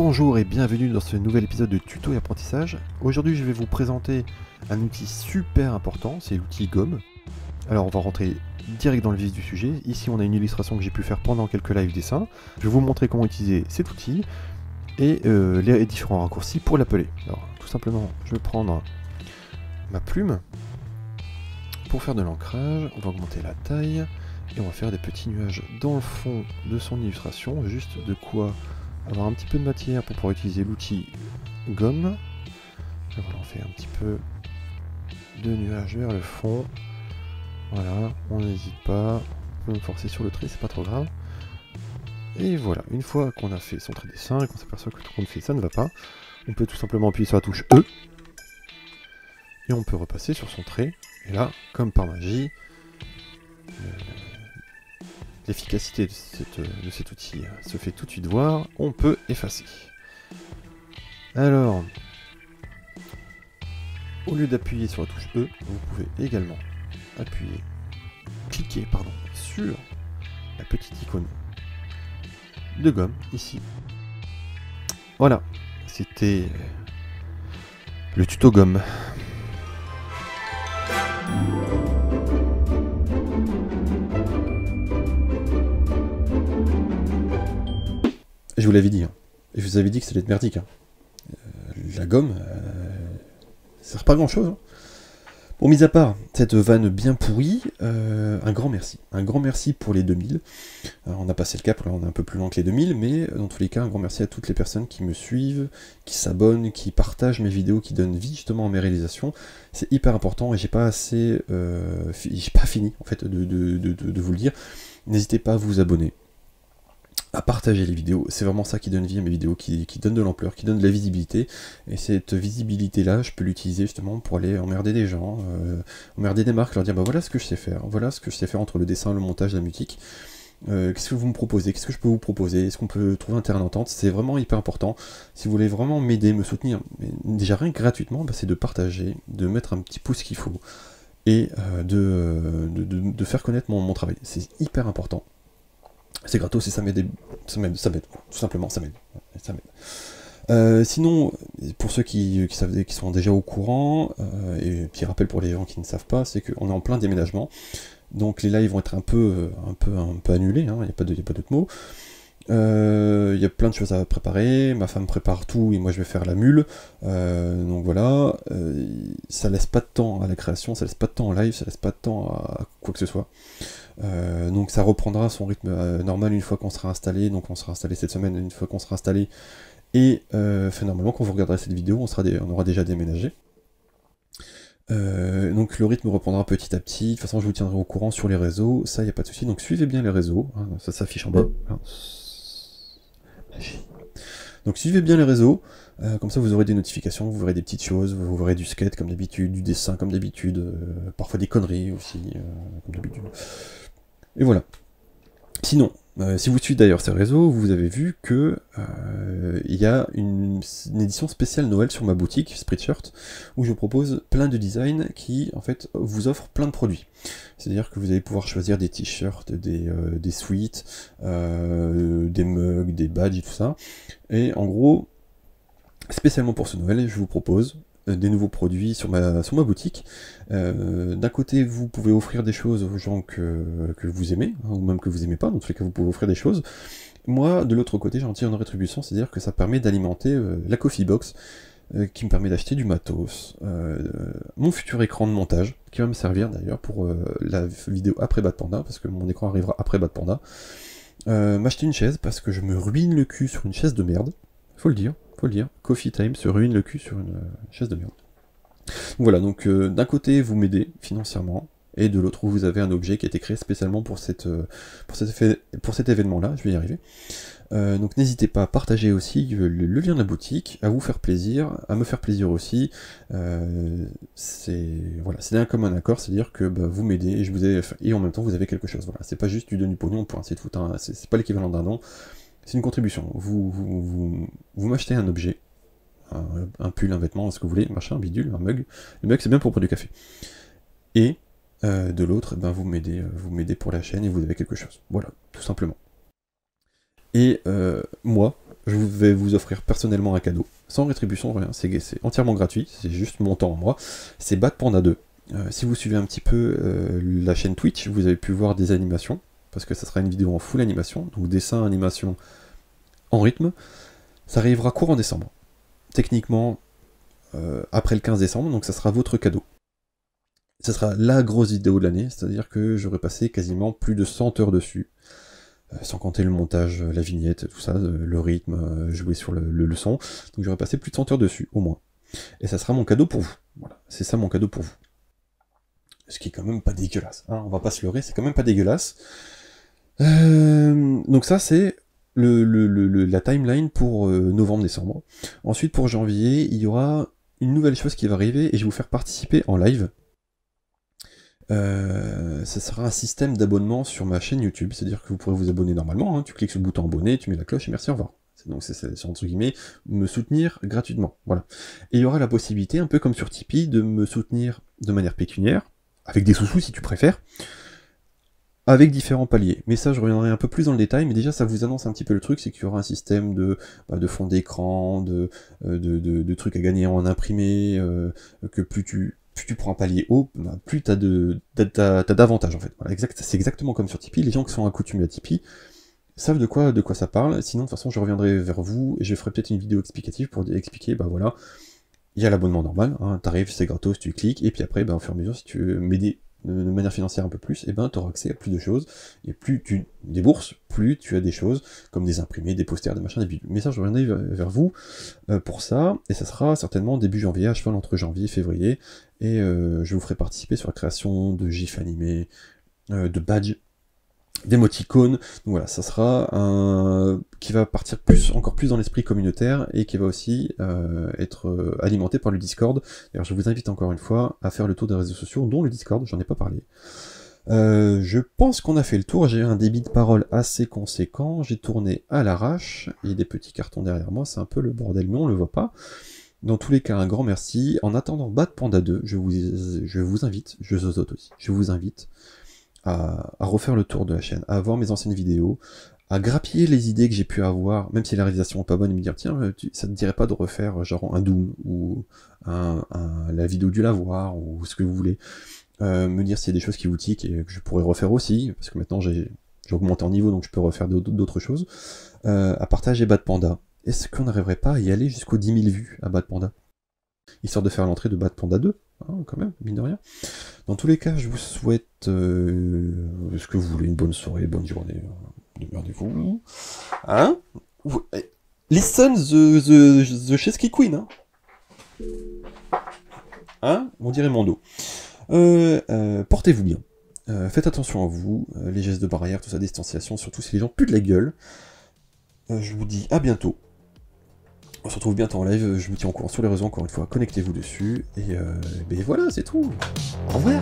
Bonjour et bienvenue dans ce nouvel épisode de tuto et apprentissage. Aujourd'hui je vais vous présenter un outil super important, c'est l'outil Gomme. Alors on va rentrer direct dans le vif du sujet. Ici on a une illustration que j'ai pu faire pendant quelques live dessins. Je vais vous montrer comment utiliser cet outil et les différents raccourcis pour l'appeler. Alors tout simplement je vais prendre ma plume pour faire de l'ancrage, on va augmenter la taille et on va faire des petits nuages dans le fond de son illustration, juste de quoi avoir un petit peu de matière pour pouvoir utiliser l'outil Gomme. Voilà, on fait un petit peu de nuages vers le fond. Voilà, on n'hésite pas, on peut me forcer sur le trait, c'est pas trop grave. Et voilà, une fois qu'on a fait son trait dessin et qu'on s'aperçoit que tout ce qu'on fait ça ne va pas, on peut tout simplement appuyer sur la touche E. Et on peut repasser sur son trait. Et là, comme par magie, l'efficacité de cet outil se fait tout de suite voir, on peut effacer. Alors, au lieu d'appuyer sur la touche E, vous pouvez également cliquer sur la petite icône de gomme, ici. Voilà, c'était le tuto Gomme. Je vous l'avais dit, hein. Et je vous avais dit que ça allait être merdique. Hein. La gomme, ça sert pas à grand chose. Hein. Bon, mis à part cette vanne bien pourrie, un grand merci. Un grand merci pour les 2000. Alors, on a passé le cap, là on est un peu plus loin que les 2000, mais dans tous les cas, un grand merci à toutes les personnes qui me suivent, qui s'abonnent, qui partagent mes vidéos, qui donnent vie justement à mes réalisations. C'est hyper important et j'ai pas assez... j'ai pas fini en fait de vous le dire. N'hésitez pas à vous abonner, à partager les vidéos, c'est vraiment ça qui donne vie à mes vidéos, qui donne de l'ampleur, qui donne de la visibilité, et cette visibilité-là, je peux l'utiliser justement pour aller emmerder des gens, emmerder des marques, leur dire bah voilà ce que je sais faire, entre le dessin, le montage, la musique, qu'est-ce que vous me proposez, qu'est-ce que je peux vous proposer, est-ce qu'on peut trouver un terrain d'entente, c'est vraiment hyper important. Si vous voulez vraiment m'aider, me soutenir, mais déjà rien que gratuitement, bah, c'est de partager, de mettre un petit pouce qu'il faut, et de faire connaître mon travail, c'est hyper important. C'est gratos et ça m'aide, tout simplement, ça m'aide. Sinon, pour ceux qui sont déjà au courant, et petit rappel pour les gens qui ne savent pas, c'est qu'on est en plein déménagement, donc les lives vont être un peu annulés, hein, il n'y a pas d'autres mots. Il y a plein de choses à préparer, ma femme prépare tout et moi je vais faire la mule, donc voilà, ça laisse pas de temps à la création, ça laisse pas de temps en live, ça laisse pas de temps à quoi que ce soit. Donc ça reprendra son rythme normal une fois qu'on sera installé, donc on sera installé cette semaine, une fois qu'on sera installé, et normalement quand vous regarderez cette vidéo, on aura déjà déménagé. Donc le rythme reprendra petit à petit, de toute façon je vous tiendrai au courant sur les réseaux, ça y a pas de souci, donc suivez bien les réseaux, hein, ça s'affiche en bas. Donc suivez bien les réseaux, comme ça vous aurez des notifications, vous verrez des petites choses, vous verrez du skate comme d'habitude, du dessin comme d'habitude, parfois des conneries aussi, comme d'habitude. Et voilà. Sinon, si vous suivez d'ailleurs ces réseaux, vous avez vu que il y a une édition spéciale Noël sur ma boutique Spreadshirt, où je propose plein de designs qui en fait vous offrent plein de produits. C'est-à-dire que vous allez pouvoir choisir des t-shirts, des sweats, des mugs, des badges et tout ça. Et en gros, spécialement pour ce Noël, je vous propose des nouveaux produits sur ma boutique. D'un côté, vous pouvez offrir des choses aux gens que vous aimez, hein, ou même que vous aimez pas, dans tous les cas vous pouvez offrir des choses. Moi, de l'autre côté, j'en tire une rétribution, c'est-à-dire que ça permet d'alimenter la Coffee Box, qui me permet d'acheter du matos, mon futur écran de montage, qui va me servir d'ailleurs pour la vidéo après Bad Panda, parce que mon écran arrivera après Bad Panda, m'acheter une chaise, parce que je me ruine le cul sur une chaise de merde, faut le dire, Coffee Time se ruine le cul sur une chaise de merde. Voilà, donc d'un côté vous m'aidez financièrement, et de l'autre vous avez un objet qui a été créé spécialement pour cet événement-là, je vais y arriver. Donc n'hésitez pas à partager aussi le lien de la boutique, à vous faire plaisir, à me faire plaisir aussi. C'est un commun accord, c'est-à-dire que bah, vous m'aidez et et en même temps vous avez quelque chose. Voilà, c'est pas juste du du pognon pour essayer de foutre c'est pas l'équivalent d'un don. C'est une contribution. Vous m'achetez un objet, un pull, un vêtement, ce que vous voulez, machin, un bidule, un mug. Le mug, c'est bien pour prendre du café. Et de l'autre, ben, vous m'aidez pour la chaîne et vous avez quelque chose. Voilà, tout simplement. Et moi, je vais vous offrir personnellement un cadeau, sans rétribution, rien, c'est entièrement gratuit, c'est juste mon temps à moi, c'est Bad Panda 2. Si vous suivez un petit peu la chaîne Twitch, vous avez pu voir des animations, parce que ça sera une vidéo en full animation, donc dessin, animation en rythme, ça arrivera courant décembre. Techniquement, après le 15 décembre, donc ça sera votre cadeau. Ça sera la grosse vidéo de l'année, c'est-à-dire que j'aurai passé quasiment plus de 100 heures dessus, sans compter le montage, la vignette, tout ça, le rythme, jouer sur le son, donc j'aurai passé plus de 100 heures dessus, au moins. Et ça sera mon cadeau pour vous, voilà, c'est ça mon cadeau pour vous. Ce qui est quand même pas dégueulasse, hein, on va pas se leurrer, c'est quand même pas dégueulasse. Donc ça c'est la timeline pour novembre-décembre. Ensuite pour janvier, il y aura une nouvelle chose qui va arriver, et je vais vous faire participer en live. Ça sera un système d'abonnement sur ma chaîne YouTube, c'est-à-dire que vous pourrez vous abonner normalement, hein, tu cliques sur le bouton abonner, tu mets la cloche et merci, au revoir. Donc c'est entre guillemets me soutenir gratuitement, voilà. Et il y aura la possibilité, un peu comme sur Tipeee, de me soutenir de manière pécuniaire, avec des sous-sous si tu préfères, avec différents paliers. Mais ça je reviendrai un peu plus dans le détail, mais déjà ça vous annonce un petit peu le truc, c'est qu'il y aura un système de fond d'écran, de trucs à gagner en imprimé, que plus tu prends un palier haut, plus t'as d'avantages en fait. Voilà, c'est exactement comme sur Tipeee, les gens qui sont accoutumés à Tipeee savent de quoi ça parle, sinon de toute façon je reviendrai vers vous, et je ferai peut-être une vidéo explicative pour expliquer, voilà, il y a l'abonnement normal, hein, t'arrives, c'est gratos, tu cliques, et puis après, au fur et à mesure, si tu veux m'aider de manière financière un peu plus, et tu auras accès à plus de choses, et plus tu débourses, plus tu as des choses, comme des imprimés, des posters, des machins, des bidules. Mais ça, je reviendrai vers vous pour ça, et ça sera certainement début janvier, à cheval entre janvier et février, et je vous ferai participer sur la création de gifs animés, de badges, d'émoticônes, donc voilà, ça sera un qui va partir encore plus dans l'esprit communautaire, et qui va aussi être alimenté par le Discord. D'ailleurs je vous invite encore une fois à faire le tour des réseaux sociaux, dont le Discord, j'en ai pas parlé. Je pense qu'on a fait le tour, j'ai eu un débit de parole assez conséquent, j'ai tourné à l'arrache, il y a des petits cartons derrière moi, c'est un peu le bordel, mais on le voit pas. Dans tous les cas, un grand merci. En attendant Bad Panda 2, je vous invite, je zozote aussi, je vous invite à refaire le tour de la chaîne, à voir mes anciennes vidéos, à grappiller les idées que j'ai pu avoir, même si la réalisation n'est pas bonne, et me dire tiens, ça te dirait pas de refaire genre un Doom, ou la vidéo du lavoir, ou ce que vous voulez, me dire s'il y a des choses qui vous tiquent et que je pourrais refaire aussi, parce que maintenant j'ai augmenté en niveau, donc je peux refaire d'autres choses, à partager Bad Panda. Est-ce qu'on n'arriverait pas à y aller jusqu'aux 10 000 vues à Bad Panda, histoire de faire l'entrée de Bad Panda 2, hein, quand même, mine de rien. Dans tous les cas, je vous souhaite ce que vous voulez, une bonne soirée, bonne journée, démerdez-vous. Hein? Listen the Chesky Queen, hein? Hein? On dirait Mondo. Portez-vous bien. Faites attention à vous, les gestes de barrière, tout ça, distanciation, surtout si les gens puent de la gueule. Je vous dis à bientôt. On se retrouve bientôt en live, je vous tiens au courant sur les réseaux encore une fois, connectez-vous dessus, et ben voilà, c'est tout. Au revoir.